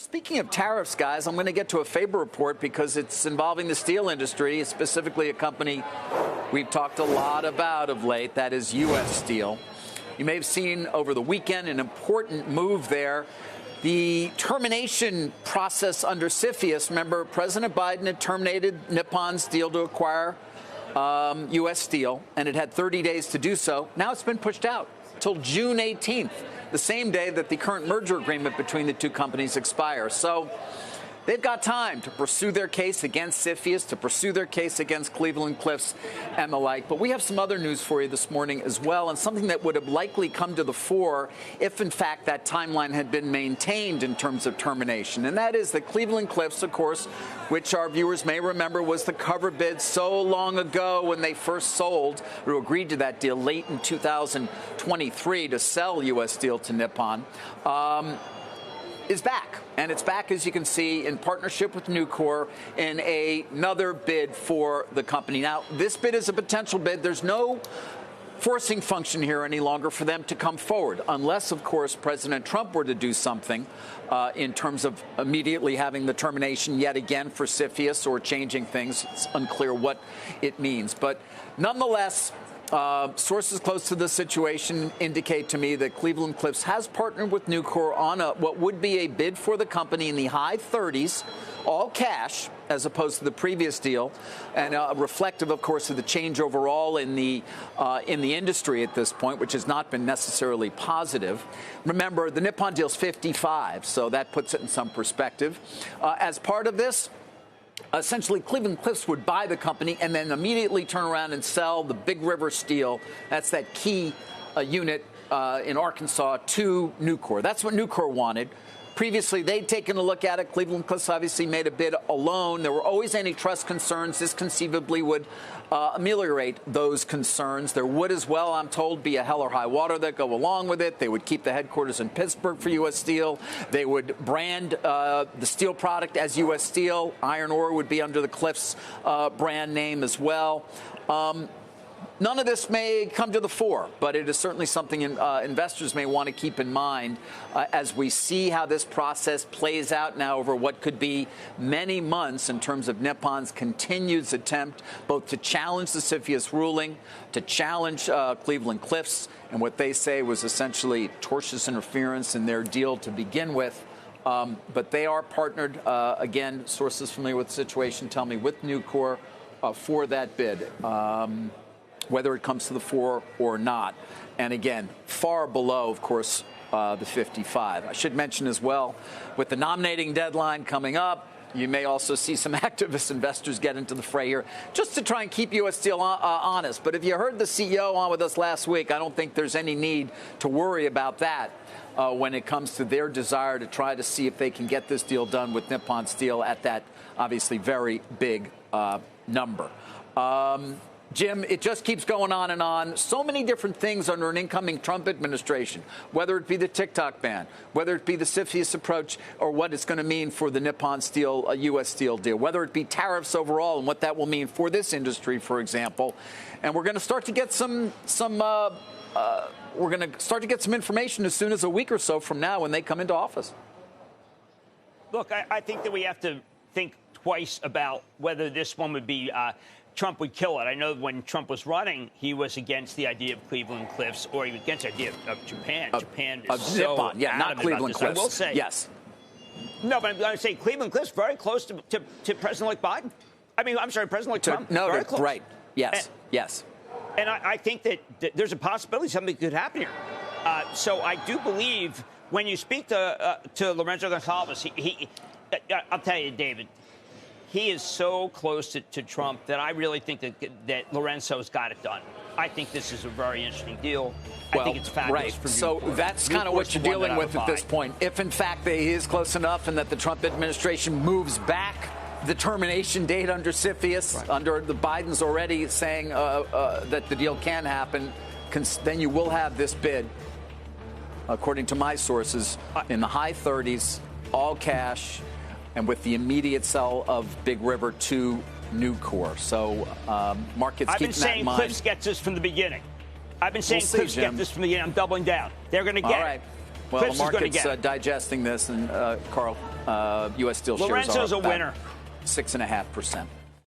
Speaking of tariffs, guys, I'm going to get to a Faber report because it's involving the steel industry, specifically a company we've talked a lot about of late, that is U.S. Steel. You may have seen over the weekend an important move there. The termination process under CFIUS, remember, President Biden had terminated Nippon's deal to acquire U.S. Steel, and it had 30 days to do so. Now it's been pushed out till June 18th, the same day that the current merger agreement between the two companies expires. So they've got time to pursue their case against CFIUS, to pursue their case against Cleveland-Cliffs and the like. But we have some other news for you this morning as well, and something that would have likely come to the fore if, in fact, that timeline had been maintained in terms of termination. And that is that Cleveland-Cliffs, of course, which our viewers may remember was the cover bid so long ago when they first sold or agreed to that deal late in 2023 to sell U.S. Steel to Nippon, is back. And it's back, as you can see, in partnership with Nucor in another bid for the company. Now, this bid is a potential bid. There's no forcing function here any longer for them to come forward, unless, of course, President Trump were to do something in terms of immediately having the termination yet again for CFIUS or changing things. It's unclear what it means. But nonetheless, sources close to the situation indicate to me that Cleveland-Cliffs has partnered with Nucor on what would be a bid for the company in the high 30s, all cash, as opposed to the previous deal, and reflective, of course, of the change overall in the industry at this point, which has not been necessarily positive. Remember, the Nippon deal's 55, so that puts it in some perspective. As part of this, essentially, Cleveland-Cliffs would buy the company and then immediately turn around and sell the Big River Steel. That's that key unit in Arkansas to Nucor. That's what Nucor wanted. Previously, they'd taken a look at it. Cleveland-Cliffs obviously made a bid alone. There were always antitrust concerns. This conceivably would ameliorate those concerns. There would as well, I'm told, be a hell or high water that go along with it. They would keep the headquarters in Pittsburgh for U.S. Steel. They would brand the steel product as U.S. Steel. Iron ore would be under the Cliffs brand name as well. None of this may come to the fore, but it is certainly something investors may want to keep in mind as we see how this process plays out now over what could be many months in terms of Nippon's continued attempt both to challenge the CFIUS ruling, to challenge Cleveland-Cliffs, and what they say was essentially tortious interference in their deal to begin with. But they are partnered, again, sources familiar with the situation tell me, with Nucor for that bid. Whether it comes to the fore or not. And again, far below, of course, the 55. I should mention as well, with the nominating deadline coming up, you may also see some activist investors get into the fray here just to try and keep U.S. Steel honest. But if you heard the CEO on with us last week, I don't think there's any need to worry about that when it comes to their desire to try to see if they can get this deal done with Nippon Steel at that obviously very big number. Jim, it just keeps going on and on. So many different things under an incoming Trump administration, whether it be the TikTok ban, whether it be the CFIUS approach, or what it's going to mean for the Nippon Steel, U.S. Steel deal, whether it be tariffs overall and what that will mean for this industry, for example. And we're going to start to get some information as soon as a week or so from now when they come into office. Look, I think that we have to think twice about whether this one would be Trump would kill it. I know when Trump was running, he was against the idea of Cleveland-Cliffs, or he was against the idea of Japan. Japan is so Nippon, yeah, not Cleveland-Cliffs. I will say, yes. No, but I'm going to say Cleveland-Cliffs very close to President-elect Biden. I mean, I'm sorry, President-elect Trump. No, very close. Right. Yes. Yes. And I think that there's a possibility something could happen here. So I do believe when you speak to Lorenzo Gonsalves, I'll tell you, David. He is so close to Trump that I really think that Lorenzo's got it done. I think this is a very interesting deal. I think it's fabulous for Nucor. So that's kind of what you're dealing with at this point. If, in fact, he is close enough and that the Trump administration moves back the termination date under CFIUS, under the Bidens already saying that the deal can happen, then you will have this bid, according to my sources, in the high 30s, all cash, and with the immediate sell of Big River to Nucor. So markets keep that in mind. I've been saying Cliffs gets this from the beginning. Cliffs get this from the beginning. I'm doubling down. They're going to get it. All right. Well, the market's digesting this, and Carl. U.S. Steel shares are Lorenzo's a about winner. 6.5%.